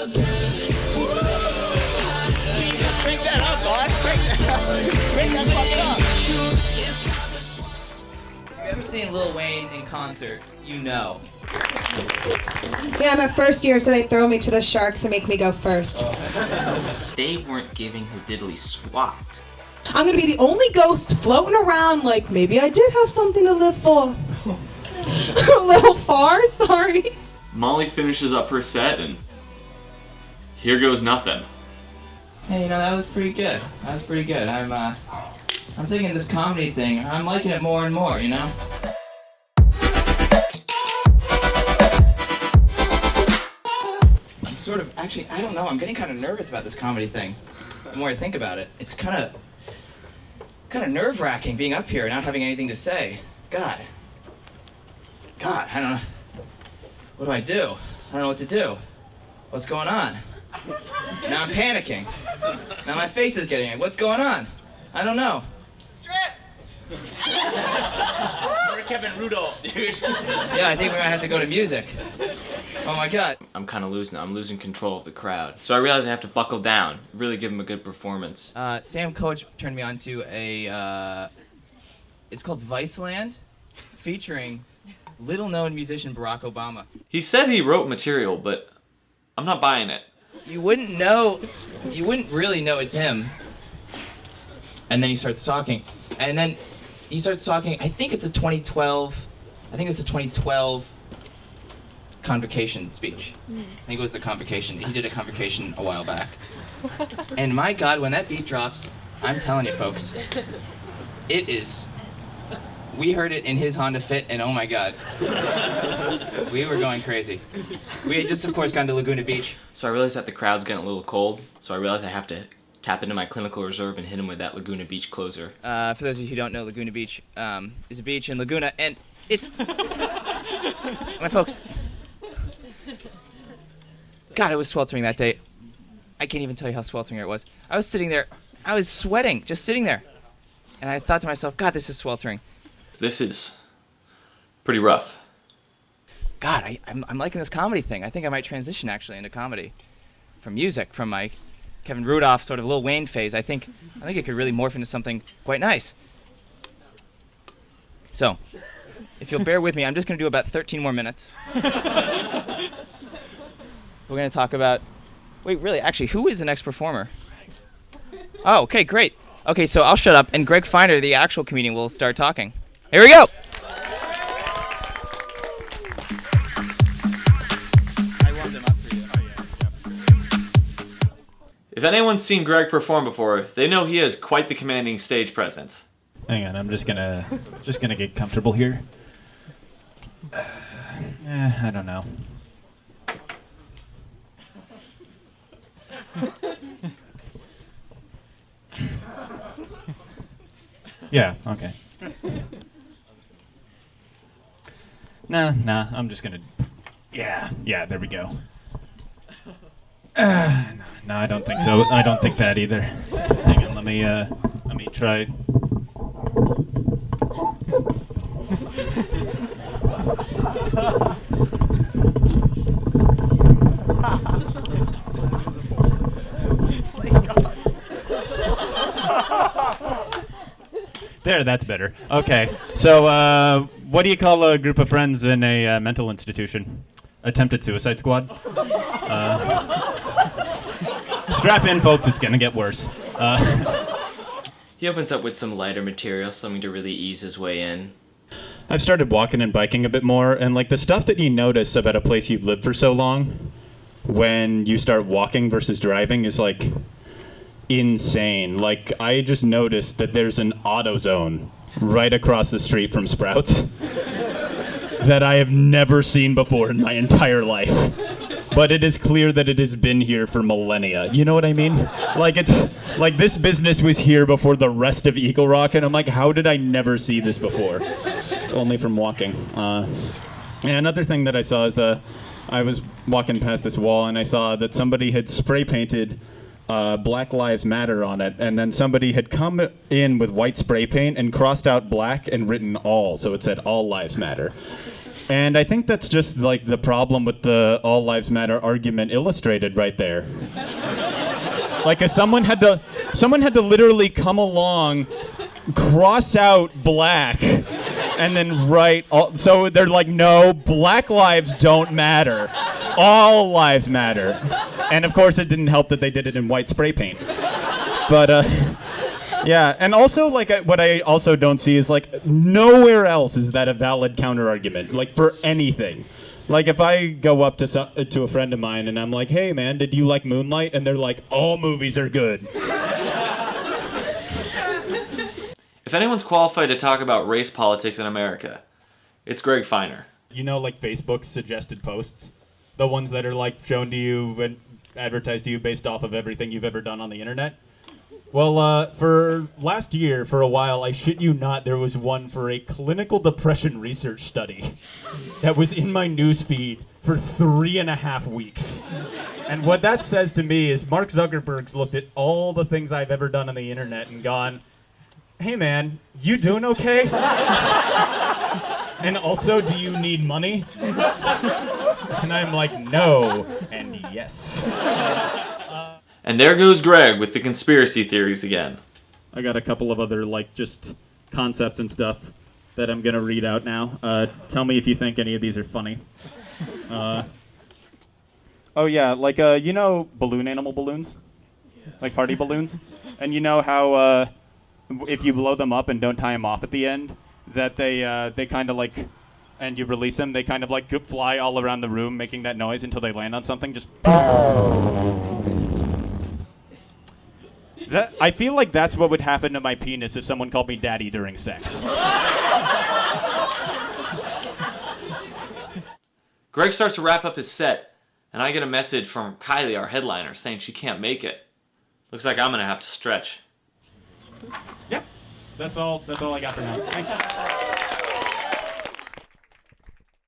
Crank that up, boss. Crank that fucking up. If you've ever seen Lil Wayne in concert, you know. Yeah, I'm at first year, so they throw me to the sharks and make me go first. They weren't giving her diddly squat. I'm gonna be the only ghost floating around like maybe I did have something to live for. A little far, sorry. Molly finishes up her set and here goes nothing. Hey, that was pretty good. I'm thinking this comedy thing, I'm liking it more and more, I'm sort of, actually, I don't know, I'm getting kind of nervous about this comedy thing. The more I think about it, it's kind of nerve-wracking being up here and not having anything to say. God, I don't know. What do? I don't know what to do. What's going on? Now I'm panicking. Now my face is getting it. What's going on? I don't know. Strip! We're Kevin Rudolph, dude. Yeah, I think we might have to go to music. Oh my god. I'm kind of losing it. I'm losing control of the crowd. So I realize I have to buckle down, really give him a good performance. Sam Coach turned me on to it's called Viceland, featuring little-known musician Barack Obama. He said he wrote material, but I'm not buying it. You wouldn't really know it's him. And then he starts talking. I think it's a 2012 convocation speech. I think it was the convocation. He did a convocation a while back. And my God, when that beat drops, I'm telling you folks, it is. We heard it in his Honda Fit, and oh my God. We were going crazy. We had just, of course, gone to Laguna Beach. So I realized that the crowd's getting a little cold, so I realized I have to tap into my clinical reserve and hit him with that Laguna Beach closer. For those of you who don't know, Laguna Beach is a beach in Laguna, and it's... My folks... God, it was sweltering that day. I can't even tell you how sweltering it was. I was sitting there, I was sweating, just sitting there. And I thought to myself, God, this is sweltering. This is pretty rough. God, I'm liking this comedy thing. I think I might transition actually into comedy. From music, from my Kevin Rudolph sort of Lil Wayne phase. I think it could really morph into something quite nice. So, if you'll bear with me, I'm just going to do about 13 more minutes. We're going to talk about... Wait, really? Actually, who is the next performer? Oh, okay, great. Okay, so I'll shut up, and Greg Feiner, the actual comedian, will start talking. Here we go! If anyone's seen Greg perform before, they know he has quite the commanding stage presence. Hang on, I'm just gonna get comfortable here. I don't know. Yeah, okay. Nah, I'm just gonna... Yeah, there we go. No, I don't think so. I don't think that either. Hang on, let me try... There, that's better. Okay, so what do you call a group of friends in a mental institution? Attempted suicide squad? Strap in, folks, it's gonna get worse. He opens up with some lighter material, something to really ease his way in. I've started walking and biking a bit more, and like the stuff that you notice about a place you've lived for so long when you start walking versus driving is like insane. Like, I just noticed that there's an AutoZone right across the street from Sprouts that I have never seen before in my entire life. But it is clear that it has been here for millennia. You know what I mean? Like, it's like this business was here before the rest of Eagle Rock, and I'm like, how did I never see this before? It's only from walking. And another thing that I saw is I was walking past this wall, and I saw that somebody had spray painted Black Lives Matter on it, and then somebody had come in with white spray paint and crossed out black and written all, so it said All Lives Matter. And I think that's just like the problem with the all lives matter argument illustrated right there. Like if someone had to literally come along, cross out black, and then write all, so they're like, no, black lives don't matter. All lives matter. And of course it didn't help that they did it in white spray paint. But yeah, and also like what I also don't see is like nowhere else is that a valid counter argument, like for anything. Like if I go up to a friend of mine and I'm like, hey man, did you like Moonlight? And they're like, all movies are good. If anyone's qualified to talk about race politics in America, it's Greg Feiner. You know, like Facebook's suggested posts? The ones that are like shown to you and advertised to you based off of everything you've ever done on the internet? Well, for last year, for a while, I shit you not, there was one for a clinical depression research study that was in my newsfeed for 3.5 weeks. And what that says to me is Mark Zuckerberg's looked at all the things I've ever done on the internet and gone, hey man, you doing okay? And also, do you need money? And I'm like, no, and yes. And there goes Greg with the conspiracy theories again. I got a couple of other, like, just concepts and stuff that I'm going to read out now. Tell me if you think any of these are funny. Oh, yeah, like, you know animal balloons? Like party balloons? And you know how if you blow them up and don't tie them off at the end, that they kind of, like, and you release them, they kind of, like, fly all around the room making that noise until they land on something, just... I feel like that's what would happen to my penis if someone called me daddy during sex. Greg starts to wrap up his set, and I get a message from Kylie, our headliner, saying she can't make it. Looks like I'm going to have to stretch. Yep. That's all I got for now. Thanks.